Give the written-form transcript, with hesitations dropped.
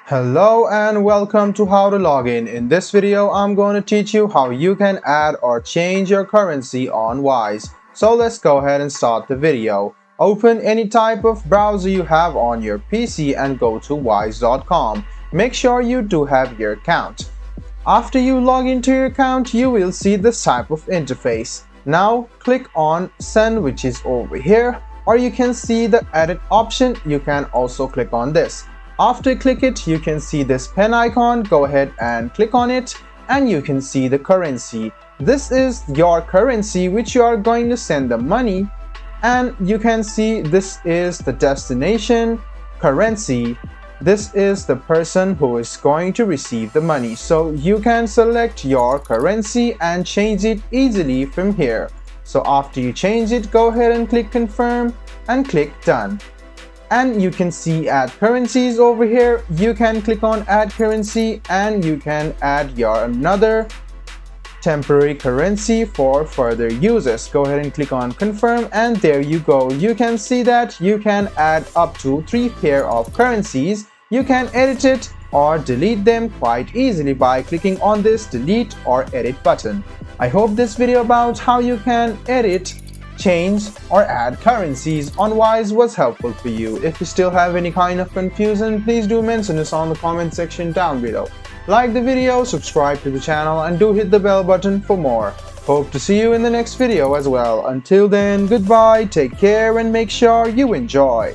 Hello and welcome to How to Login. In this video, I'm going to teach you how you can add or change your currency on Wise. So let's go ahead and start the video. Open any type of browser you have on your PC and go to wise.com. Make sure you do have your account. After you log into your account, you will see this type of interface. Now click on Send, which is over here, or you can see the edit option. You can also click on this. After you click it, you can see this pen icon. Go ahead and click on it and you can see the currency. This is your currency which you are going to send the money, and you can see this is the destination currency. This is the person who is going to receive the money. So you can select your currency and change it easily from here. So after you change it, go ahead and click confirm and click done. And you can see add currencies over here. You can click on add currency and you can add your another temporary currency for further uses. Go ahead and click on confirm and there you go. You can see that you can add up to 3 pair of currencies. You can edit it or delete them quite easily by clicking on this delete or edit button. I hope this video about how you can edit, change or add currencies on Wise was helpful for you. If you still have any kind of confusion, please do mention us on the comment section down below. Like the video, subscribe to the channel and do hit the bell button for more. Hope to see you in the next video as well. Until then, goodbye, take care and make sure you enjoy.